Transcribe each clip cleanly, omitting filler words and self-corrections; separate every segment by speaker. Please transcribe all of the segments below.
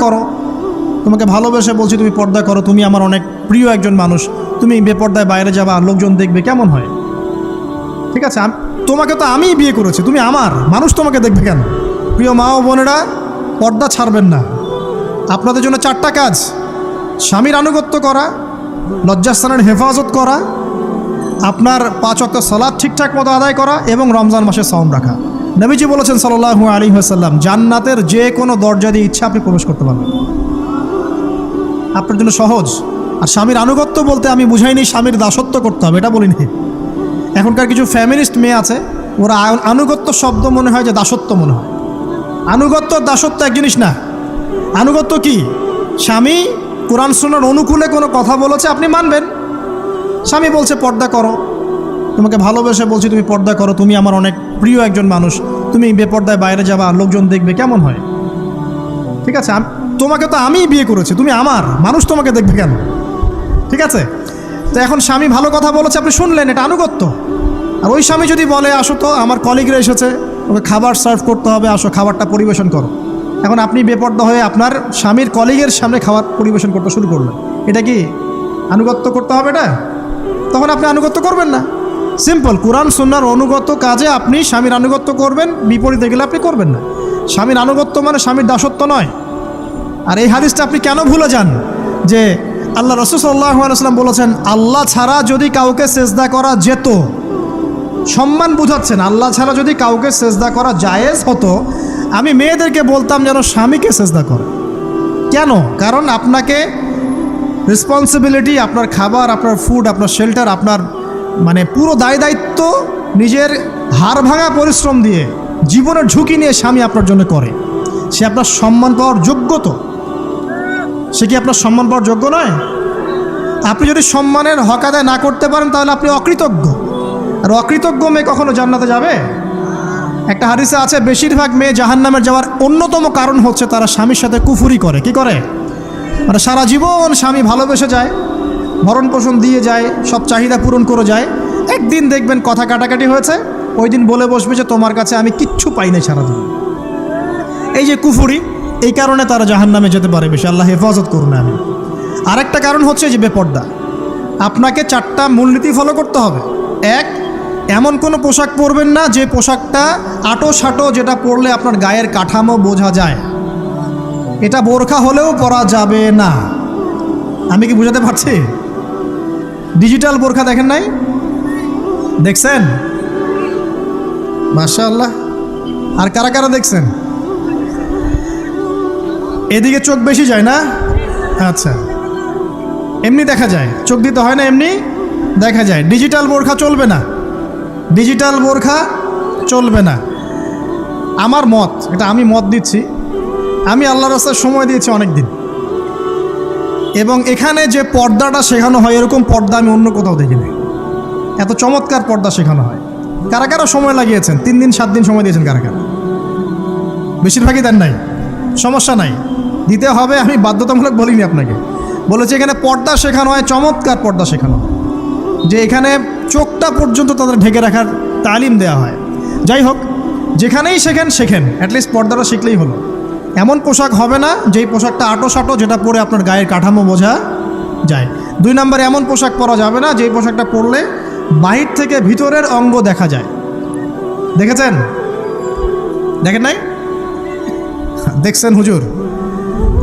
Speaker 1: করো, তোমাকে ভালোবেসে বলছি তুমি পর্দা করো, তুমি আমার অনেক প্রিয় একজন মানুষ, তুমি বেপর্দায় বাইরে যাবা, লোকজন দেখবে, কেমন হয়? ঠিক আছে, তোমাকে তো আমিই বিয়ে করেছি, তুমি আমার, মানুষ তোমাকে দেখবে কেন? প্রিয় মা ও বোনেরা, পর্দা ছাড়বেন না। আপনাদের জন্য 4টা কাজ: স্বামীর আনুগত্য করা, লজ্জাস্থানের হেফাজত করা, আপনার 5 ওয়াক্ত সালাত ঠিকঠাক মতো আদায় করা এবং রমজান মাসে সাওম রাখা। নবীজি বলেছেন সাল্লাল্লাহু আলাইহি ওয়াসাল্লাম, জান্নাতের যে কোনো দরজা দিয়ে ইচ্ছা আপনি প্রবেশ করতে পারবেন। আপনার জন্য সহজ। আর স্বামীর আনুগত্য বলতে আমি বুঝাইনি স্বামীর দাসত্ব করতে হবে, এটা বলিনি। এখনকার কিছু ফ্যামিলিস্ট মেয়ে আছে, ওরা আনুগত্য শব্দ মনে হয় যে দাসত্ব মনে হয়। আনুগত্য দাসত্ব এক জিনিস না। আনুগত্য কি? স্বামী কোরআন সুন্নাহর অনুকূলে কোনো কথা বলেছে, আপনি মানবেন। স্বামী বলছে পর্দা করো, তোমাকে ভালোবেসে বলছি তুমি পর্দা করো, তুমি আমার অনেক প্রিয় একজন মানুষ, তুমি বেপর্দায় বাইরে যাবা, লোকজন দেখবে, কেমন হয়? ঠিক আছে, তোমাকে তো আমিই বিয়ে করেছি, তুমি আমার, মানুষ তোমাকে দেখবে কেন? ঠিক আছে, তো এখন স্বামী ভালো কথা বলেছে, আপনি শুনলেন, এটা আনুগত্য। আর ওই স্বামী যদি বলে আসো তো আমার কলিগরা এসেছে, ওকে খাবার সার্ভ করতে হবে, আসো খাবারটা পরিবেশন করো, এখন আপনি বেপর্দা হয়ে আপনার স্বামীর কলিগের সামনে খাবার পরিবেশন করতে শুরু করলেন, এটা কি আনুগত্য করতে হবে? এটা তখন আপনি আনুগত্য করবেন না। সিম্পল, কোরআন সুন্নাহর অনুগত কাজে আপনি স্বামীর আনুগত্য করবেন, বিপরীতে গেলে আপনি করবেন না। স্বামীর আনুগত্য মানে স্বামীর দাসত্ব নয়। আর এই হাদিসটা আপনি কেন ভুলে যান যে আল্লাহ রাসূল সাল্লাল্লাহু আলাইহি ওয়াসাল্লাম বলেছেন, আল্লাহ ছাড়া যদি কাউকে সেজদা করা যেত, সম্মান বুঝাচ্ছেন, আল্লাহ ছাড়া যদি কাউকে সেজদা করা জায়েজ হতো, আমি মেয়েদেরকে বলতাম যেন স্বামীকে সেজদা করে। কেন? কারণ আপনাকে রেসপন্সিবিলিটি, আপনার খাবার, আপনার ফুড, আপনার শেল্টার, আপনার মানে পুরো দায় দায়িত্ব নিজের হাড় ভাঙা পরিশ্রম দিয়ে, জীবনের ঝুঁকি নিয়ে স্বামী আপনার জন্য করে। সে আপনার সম্মান পাওয়ার যোগ্য তো? সে কি আপনার সম্মান পাওয়ার যোগ্য নয়? আপনি যদি সম্মানের হক আদায় না করতে পারেন তাহলে আপনি অকৃতজ্ঞ। আর অকৃতজ্ঞ মেয়ে কখনো জান্নাতে যাবে? একটা হাদিসে আছে, বেশিরভাগ মেয়ে জাহান্নামে যাওয়ার অন্যতম কারণ হচ্ছে তারা স্বামীর সাথে কুফরি করে। কি করে? মানে সারা জীবন স্বামী ভালোবেসে যায়, ভরণ পোষণ দিয়ে যায়, সব চাহিদা পূরণ করে যায়, একদিন দেখবেন কথা কাটাকাটি হয়েছে, ওই দিন বলে বসবে যে তোমার কাছে আমি কিচ্ছু পাই নাই সারাদিন। এই যে কুফরি, এই কারণে তারা জাহান্নামে যেতে পারে বেশি। আল্লাহ হেফাজত করুন। আমি আরেকটা কারণ হচ্ছে যে বেপর্দা। আপনাকে 4টা মূলনীতি ফলো করতে হবে। 1, এমন কোনো পোশাক পরবেন না যে পোশাকটা আটো সাটো, যেটা পরলে আপনার গায়ের কাঠামো বোঝা যায়। এটা বোরখা হলেও পরা যাবে না। আমি কি বুঝাতে পারছি? ডিজিটাল বোরখা দেখেন নাই? দেখছেন? মাশাআল্লাহ। আর কারা কারা দেখছেন? এদিকে চোখ বেশি যায় না? আচ্ছা, এমনি দেখা যায়, চোখ দিতে হয় না, এমনি দেখা যায়। ডিজিটাল বোরখা চলবে না, ডিজিটাল বোরখা চলবে না। আমার মত, এটা আমি মত দিচ্ছি, আমি আল্লাহর রাস্তায় সময় দিয়েছি অনেক দিন, এবং এখানে যে পর্দাটা শেখানো হয় এরকম পর্দা আমি অন্য কোথাও দেখিনি। এত চমৎকার পর্দা শেখানো হয়। কারা কারা সময় লাগিয়েছেন? 3 দিন 7 দিন সময় দিয়েছেন কারা কারা? বেশিরভাগই দেন নাই। সমস্যা নাই, দিতে হবে, আমি বাধ্যতামূলক বলিনি আপনাকে, বলেছি এখানে পর্দা শেখানো হয়, চমৎকার পর্দা শেখানো হয়, যে এখানে চোখটা পর্যন্ত তাদের ঢেকে রাখার তালিম দেওয়া হয়। যাই হোক, যেখানেই শেখেন অ্যাটলিস্ট পর্দাটা শিখলেই হলো। এমন পোশাক হবে না যেই পোশাকটা আটো সাটো, যেটা পরে আপনার গায়ের কাঠামো বোঝা যায়। 2 নম্বরে, এমন পোশাক পরা যাবে না যেই পোশাকটা পরলে বাহির থেকে ভিতরের অঙ্গ দেখা যায়। দেখেছেন? দেখেন নাই? দেখছেন হুজুর?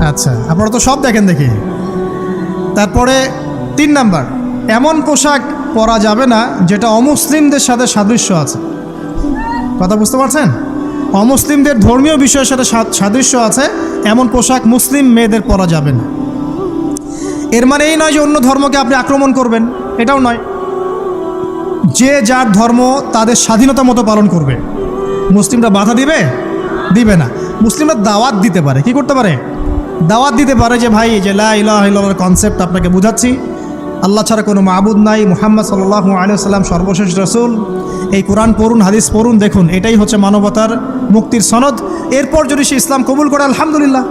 Speaker 1: আচ্ছা, আপনারা তো সব দেখেন দেখি। তারপরে 3 নাম্বার, এমন পোশাক পরা যাবে না যেটা অমুসলিমদের সাথে সাদৃশ্য আছে। কথা বুঝতে পারছেন? অমুসলিমদের ধর্মীয় বিষয়ের সাথে সাদৃশ্য আছে এমন পোশাক মুসলিম মেয়েদের পরা যাবে না। এর মানে এই নয় যে অন্য ধর্মকে আপনি আক্রমণ করবেন, এটাও নয়। যে যার ধর্ম তাদের স্বাধীনতা মতো পালন করবে। মুসলিমরা বাধা দিবে? দিবে না। মুসলিমরা দাওয়াত দিতে পারে। কি করতে পারে? দাওয়াত দিতে পারে যে ভাই, যে লা ইলাহা ইল্লাল্লাহর কনসেপ্ট আপনাকে বুঝাচ্ছি, আল্লাহ ছাড়া কোনো মাবুদ নাই, মুহাম্মদ সাল্লাল্লাহু আলাইহি ওয়াসাল্লাম সর্বশেষ রাসূল, এই কোরআন পড়ুন, হাদিস পড়ুন, দেখুন এটাই হচ্ছে মানবতার মুক্তির সনদ। এরপর যদি সে ইসলাম কবুল করে আলহামদুলিল্লাহ,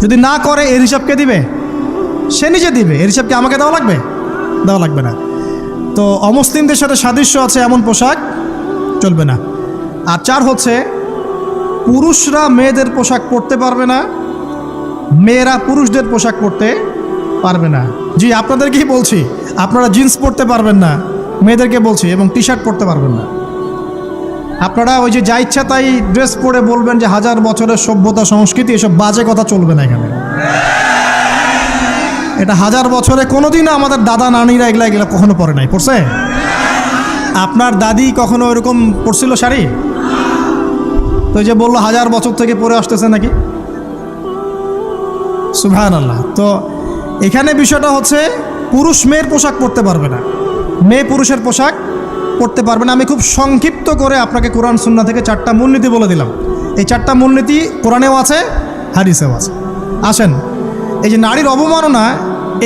Speaker 1: যদি না করে এর হিসাব কে দিবে? সে নিজে দিবে। এর হিসাব কি আমাকে দেওয়া লাগবে? দেওয়া লাগবে না। তো অমুসলিমদের সাথে সাদৃশ্য আছে এমন পোশাক চলবে না। আর 4 হচ্ছে, পুরুষরা মেয়েদের পোশাক পরতে পারবে না, মেয়েরা পুরুষদের পোশাক পরতে পারবে না। জি, আপনাদেরকেই বলছি, আপনারা জিন্স পরতে পারবেন না, মেয়েদেরকে বলছি, এবং টি শার্ট পরতে পারবেন না। আপনারা ওই যে যা ইচ্ছা তাই ড্রেস পরে বলবেন যে হাজার বছরের সভ্যতা সংস্কৃতি, এসব বাজে কথা চলবে না এখানে। এটা হাজার বছরে কোনোদিনও আমাদের দাদা নানিরা এগুলা কখনো পরে নাই। পড়ছে? আপনার দাদি কখনো এরকম পরছিল শাড়ি? তো যে বললো হাজার বছর থেকে পরে আসতেছে নাকি। সুবহানাল্লাহ। তো এখানে বিষয়টা হচ্ছে পুরুষ মেয়ের পোশাক পরতে পারবে না, মেয়ে পুরুষের পোশাক পরতে পারবে না। আমি খুব সংক্ষিপ্ত করে আপনাকে কোরআন সুন্নাহ থেকে 4টা মূলনীতি বলে দিলাম। এই 4টা মূলনীতি কোরআনেও আছে, হাদিসেও আছে। আসেন, এই যে নারীর অবমাননা,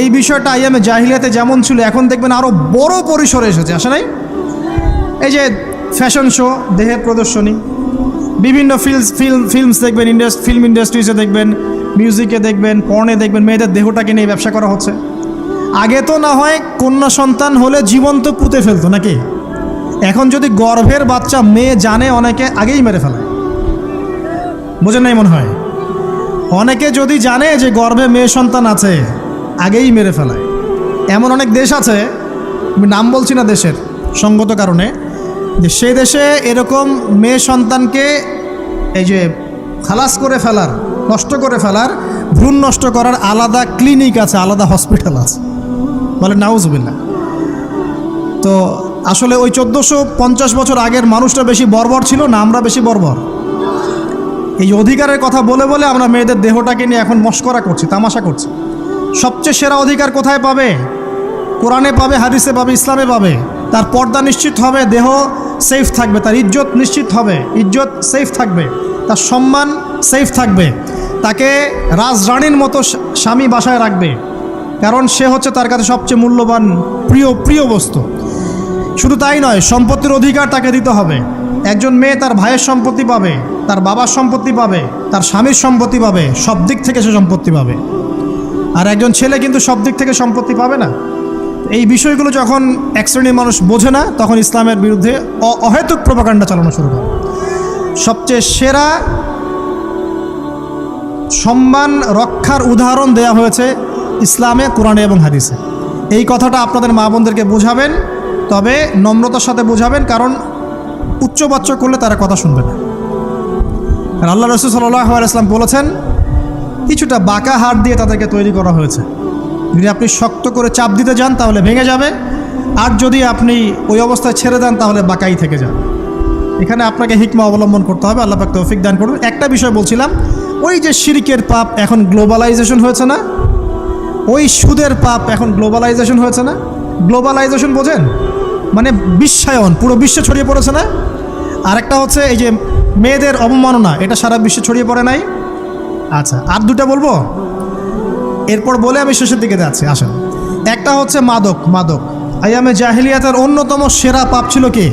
Speaker 1: এই বিষয়টা আইয়ামে জাহিলিয়াতে যেমন ছিল, এখন দেখবেন আরও বড় পরিসরে এসেছে। আসে নাই? এই যে ফ্যাশন শো, দেহের প্রদর্শনী, বিভিন্ন ফিল্মস দেখবেন, ফিল্ম ইন্ডাস্ট্রিজে দেখবেন, মিউজিকে দেখবেন, পর্নে দেখবেন, মেয়েদের দেহটাকে নিয়ে ব্যবসা করা হচ্ছে। আগে তো না হয় কন্যা সন্তান হলে জীবন্ত পুঁতে ফেলতো নাকি, এখন যদি গর্ভের বাচ্চা মেয়ে জানে, অনেকে আগেই মেরে ফেলায়। বোঝেন নাই মনে হয়? অনেকে যদি জানে যে গর্ভে মেয়ে সন্তান আছে, আগেই মেরে ফেলায়। এমন অনেক দেশ আছে, আমি নাম বলছি না দেশের সঙ্গত কারণে, যে সেই দেশে এরকম মেয়ে সন্তানকে এই যে খালাস করে ফেলার, নষ্ট করে ফেলার, ভ্রূণ নষ্ট করার আলাদা ক্লিনিক আছে, আলাদা হসপিটাল আছে। বলে নাউজুবিল্লাহ। তো আসলে ওই 1450 বছর আগের মানুষটা বেশি বর্বর ছিল না আমরা বেশি বর্বর? এই অধিকারের কথা বলে বলে আমরা মেয়েদের দেহটাকে নিয়ে এখন মস্করা করছি, তামাশা করছি। সবচেয়ে সেরা অধিকার কোথায় পাবে? কোরআনে পাবে, হাদিসে পাবে, ইসলামে পাবে। তার পর্দা নিশ্চিত হবে, দেহ সেফ থাকবে, তার ইজ্জত নিশ্চিত হবে, ইজ্জত সেফ থাকবে, তার সম্মান সেফ থাকবে, তাকে রাজরানীর মতো স্বামী বাসায় রাখবে, কারণ সে হচ্ছে তার কাছে সবচেয়ে মূল্যবান প্রিয় বস্তু। শুধু তাই নয়, সম্পত্তির অধিকার তাকে দিতে হবে। একজন মেয়ে তার ভাইয়ের সম্পত্তি পাবে, তার বাবার সম্পত্তি পাবে, তার স্বামীর সম্পত্তি পাবে, সব দিক থেকে সে সম্পত্তি পাবে। আর একজন ছেলে কিন্তু সব দিক থেকে সম্পত্তি পাবে না। এই বিষয়গুলো যখন এক শ্রেণীর মানুষ বোঝে না, তখন ইসলামের বিরুদ্ধে অহেতুক প্রোপাগান্ডা চালানো শুরু করে। সবচেয়ে সেরা সম্মান রক্ষার উদাহরণ দেয়া হয়েছে ইসলামে, কোরআনে এবং হাদিসে। এই কথাটা আপনাদের মা বোনদেরকে বোঝাবেন, তবে নম্রতার সাথে বোঝাবেন, কারণ উচ্চবাচ্য করলে তারা কথা শুনবে না। আর আল্লাহ রাসূল সাল্লাল্লাহু আলাইহি ওয়াসাল্লাম বলেছেন, কিছুটা বাঁকা হাড় দিয়ে তাদেরকে তৈরি করা হয়েছে। যদি আপনি শক্ত করে চাপ দিতে যান তাহলে ভেঙে যাবে, আর যদি আপনি ওই অবস্থায় ছেড়ে দেন তাহলে বাঁকাই থেকে যাবে। এখানে আপনাকে হিকমা অবলম্বন করতে হবে। আল্লাহ পাক তৌফিক দান করুন। একটা বিষয় বলছিলাম, ওই যে শিরকের পাপ এখন গ্লোবালাইজেশন হয়েছে না, ওই সুদের পাপ এখন গ্লোবালাইজেশন হয়েছে না। গ্লোবালাইজেশন বোঝেন? মানে বিশ্বায়ন, পুরো বিশ্বে ছড়িয়ে পড়েছে না। আর একটা হচ্ছে এই যে মেয়েদের অবমাননা, এটা সারা বিশ্বে ছড়িয়ে পড়ে নাই। আচ্ছা, আর দুটা বলবো, এরপর বলে আমি শেষের দিকে যাচ্ছি। আসেন, একটা হচ্ছে মাদক। আইয়ামে জাহিলিয়াতের অন্যতম সেরা পাপ ছিল কি?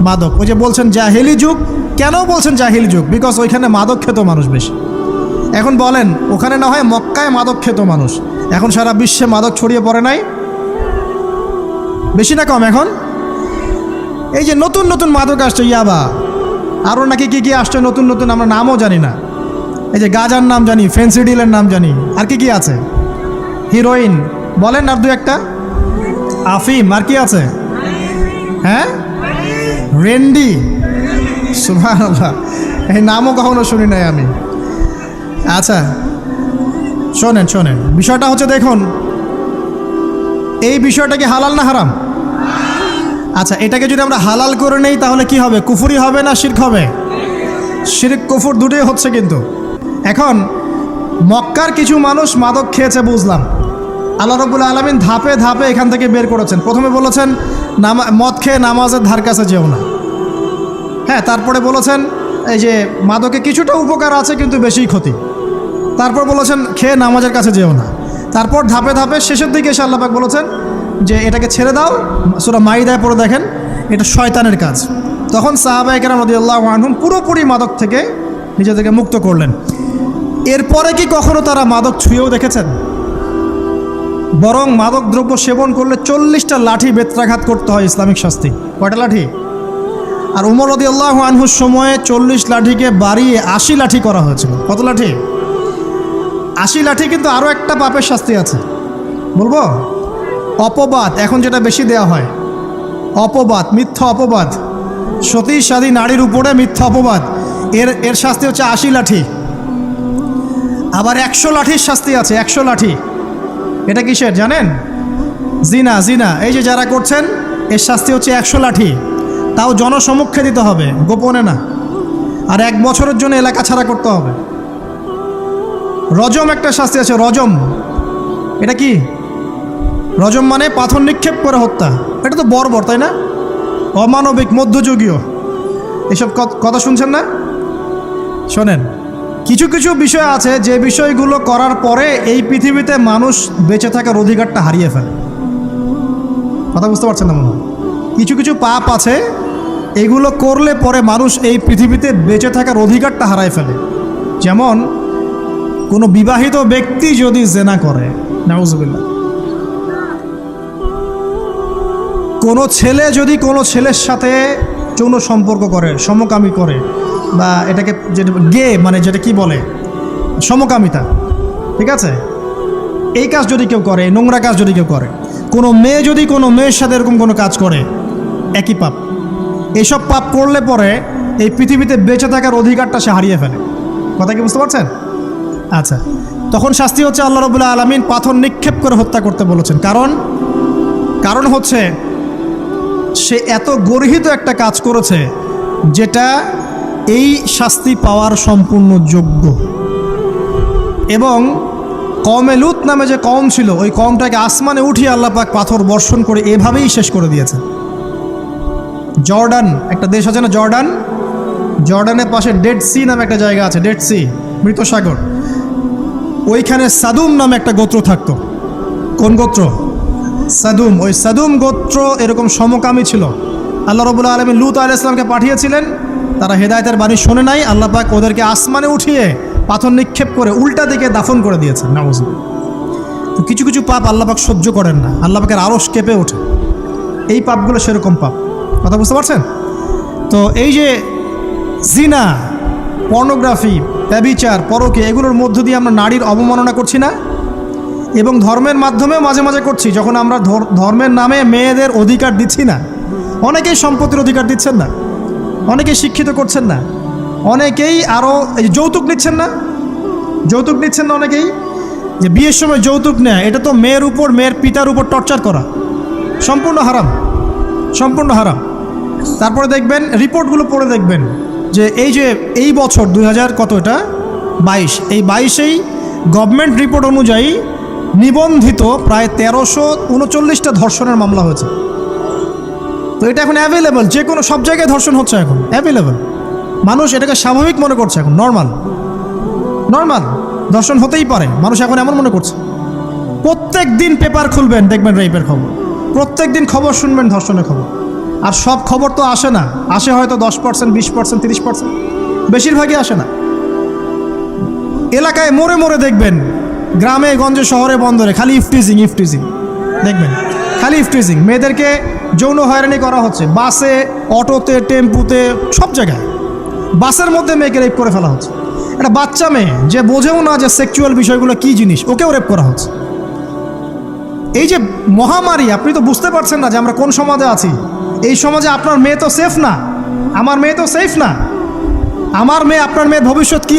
Speaker 1: মাদক। ওই যে বলছেন জাহিলি যুগ, কেন বলছেন জাহিলি যুগ? বিকজ ওইখানে মাদক খেত মানুষ বেশি। এখন বলেন, ওখানে না হয় মক্কায় মাদক খেত মানুষ, এখন সারা বিশ্বে মাদক ছড়িয়ে পড়ে নাই? বেশি না কম? এখন এই যে নতুন নতুন মাদক আসছে, ইয়াবা, আরও নাকি কি আসছে নতুন নতুন, আমরা নামও জানি না। এই যে গাজার নাম জানি, ফেন্সিডিলের নাম জানি, আর কি আছে, হিরোইন বলেন, আর দু একটা, আফিম, আর কি আছে? হ্যাঁ, রেন্ডি, সুবহানাল্লাহ, এই নামও কখনো শুনি নাই আমি। আচ্ছা শোনেন, বিষয়টা হচ্ছে, দেখুন, এই বিষয়টা কি হালাল না হারাম? আচ্ছা, এটাকে যদি আমরা হালাল করে নেই তাহলে কি হবে? কুফরি হবে না শিরক হবে? শিরক কুফর দুটোই হচ্ছে। কিন্তু এখন মক্কার কিছু মানুষ মাদক খেয়েছে বুঝলাম, আল্লাহ রাব্বুল আলামিন ধাপে ধাপে এখান থেকে বের করেছেন। প্রথমে বলেছেন মদ খেয়ে নামাজের ধার কাছে যেও না। হ্যাঁ, তারপরে বলেছেন এই যে মাদকে কিছুটা উপকার আছে কিন্তু বেশি ক্ষতি। তারপর বলেছেন খেয়ে নামাজের কাছে যেও না। তারপর ধাপে ধাপে শেষের দিকে এসে আল্লাহ পাক বলেছেন যে এটাকে ছেড়ে দাও। সূরা মাইদায় পড়ে দেখেন, এটা শয়তানের কাজ। তখন সাহাবায়ে কেরাম রাদিয়াল্লাহু আনহুম পুরোপুরি মাদক থেকে নিজেদেরকে মুক্ত করলেন। এরপরে কি কখনো তারা মাদক ছুঁয়েও দেখেছেন? বরং মাদক দ্রব্য সেবন করলে 40টা লাঠি বেত্রাঘাত করতে হয়, ইসলামিক শাস্তি। কয়টা লাঠি? আর উমর রাদিয়াল্লাহু আনহুর সময়ে 40 লাঠিকে বাড়িয়ে 80 লাঠি করা হয়েছিল। কত লাঠি? 80 লাঠি কিন্তু আরও একটা পাপের শাস্তি আছে, বলবো? অপবাদ, এখন যেটা বেশি দেয়া হয়, অপবাদ, মিথ্যা অপবাদ, সতী সাধী নারীর উপরে মিথ্যা অপবাদ, এর শাস্তি হচ্ছে 80 লাঠি। আবার 100 লাঠির শাস্তি আছে, 100 লাঠি। এটা কিসের জানেন? জিনা, জিনা। এই যে যারা করছেন, এর শাস্তি হচ্ছে 100 লাঠি, তাও জনসমক্ষে দিতে হবে, গোপনে না। আর 1 বছরের জন্য এলাকা ছাড়া করতে হবে। রজম একটা শাস্তি আছে, রজম। এটা কি? রজম মানে পাথর নিক্ষেপ করে হত্যা। এটা তো বর্বর, তাই না? অমানবিক, মধ্যযুগীয়। এসব কথা শুনছেন না? শোনেন, কিছু কিছু বিষয় আছে যে বিষয়গুলো করার পরে এই পৃথিবীতে মানুষ বেঁচে থাকার অধিকারটা হারিয়ে ফেলে। কথা বুঝতে পারছেন না মনে হয়? কিছু কিছু পাপ আছে, এগুলো করলে পরে মানুষ এই পৃথিবীতে বেঁচে থাকার অধিকারটা হারায় ফেলে। যেমন কোনো বিবাহিত ব্যক্তি যদি জেনা করে, নাউজুবিল্লাহ, কোনো ছেলে যদি কোনো ছেলের সাথে যৌন সম্পর্ক করে, সমকামী করে, বা এটাকে যেটা গে মানে যেটা কি বলে, সমকামিতা, ঠিক আছে, এই কাজ যদি কেউ করে, নোংরা কাজ যদি কেউ করে, কোনো মেয়ে যদি কোনো মেয়ের সাথে এরকম কোনো কাজ করে, একই পাপ। এইসব পাপ করলে পরে এই পৃথিবীতে বেঁচে থাকার অধিকারটা সে হারিয়ে ফেলে। কথা কি বুঝতে পারছেন? আচ্ছা, তখন শাস্তি হচ্ছে আল্লাহ রাব্বুল আলামিন পাথর নিক্ষেপ করে হত্যা করতে বলেছেন। কারণ হচ্ছে সে এত গর্হিত একটা কাজ করেছে যেটা এই শাস্তি পাওয়ার সম্পূর্ণ যোগ্য। এবং কওমে লূত নামে যে কওম ছিল, ওই কওমটাকে আসমানে উঠিয়ে আল্লাহ পাক পাথর বর্ষণ করে এভাবেই শেষ করে দিয়েছে। জর্ডান একটা দেশ আছে না, জর্ডান, জর্ডানের পাশে ডেড সি নামে একটা জায়গা আছে, ডেড সি, মৃত সাগর। ওইখানে সাদুম নামে একটা গোত্র থাকতো। কোন গোত্র? সাদুম। ওই সাদুম গোত্র এরকম সমকামী ছিল। আল্লাহ রাব্বুল আলামিন লূত আলাইহিস সালামকে পাঠিয়েছিলেন, তারা হেদায়েতের বাণী শোনে নাই। আল্লাহ পাক ওদেরকে আসমানে উঠিয়ে পাথর নিক্ষেপ করে উল্টা দিকে দাফন করে দিয়েছেন। নাউজুবিল্লাহ। তো কিছু কিছু পাপ আল্লাহ পাক সহ্য করেন না, আল্লাহ পাকের আরশ কেঁপে ওঠে। এই পাপগুলো সেরকম পাপ। কথা বুঝতে পারছেন? তো এই যে জিনা, পর্নোগ্রাফি, ব্যভিচার, পরকে, এগুলোর মধ্য দিয়ে আমরা নারীর অবমাননা করছি না? এবং ধর্মের মাধ্যমেও মাঝে মাঝে করছি, যখন আমরা ধর্মের নামে মেয়েদের অধিকার দিচ্ছি না। অনেকেই সম্পত্তির অধিকার দিচ্ছেন না, অনেকেই শিক্ষিত করছেন না, অনেকেই আরও যৌতুক নিচ্ছেন না, যৌতুক নিচ্ছেন না অনেকেই। যে বিয়ের সময় যৌতুক নেয়, এটা তো মেয়ের উপর, মেয়ের পিতার উপর টর্চার করা, সম্পূর্ণ হারাম, সম্পূর্ণ হারাম। তারপরে দেখবেন, রিপোর্টগুলো পড়ে দেখবেন যে এই বছর 2000 কত, এটা 22, এই 22-এই গভর্নমেন্ট রিপোর্ট অনুযায়ী নিবন্ধিত প্রায় 1339টা ধর্ষণের মামলা হয়েছে। তো এটা এখন অ্যাভেলেবল, যে কোনো সব জায়গায় ধর্ষণ হচ্ছে, এখন অ্যাভেলেবল। মানুষ এটাকে স্বাভাবিক মনে করছে, এখন নর্মাল, নর্মাল ধর্ষণ হতেই পারে, মানুষ এখন এমন মনে করছে। প্রত্যেক দিন পেপার খুলবেন, দেখবেন রেপের খবর, প্রত্যেক দিন খবর শুনবেন ধর্ষণের খবর। আর সব খবর তো আসে না, আসে হয়তো 10%, 20%, 30%, বেশিরভাগই আসে না। এলাকায় মোড়ে মোড়ে দেখবেন, গ্রামে গঞ্জে শহরে বন্দরে খালি ইফটিজিং, ইফটিজিং দেখবেন, খালি ইফটিজিং। মেয়েদেরকে যৌন হয়রানি করা হচ্ছে, বাসে, অটোতে, টেম্পুতে, সব জায়গায়। বাসের মধ্যে মেয়েকে রেপ করে ফেলা হচ্ছে। একটা বাচ্চা মেয়ে যে বোঝেও না যে সেক্সুয়াল বিষয়গুলো কী জিনিস, ওকেও রেপ করা হচ্ছে। এই যে মহামারী, আপনি তো বুঝতে পারছেন না যে আমরা কোন সমাজে আছি। এই সমাজে আপনার মেয়ে তো সেফ না, আমার মেয়ে তো সেফ না। আমার মেয়ে, আপনার মেয়ের ভবিষ্যৎ কী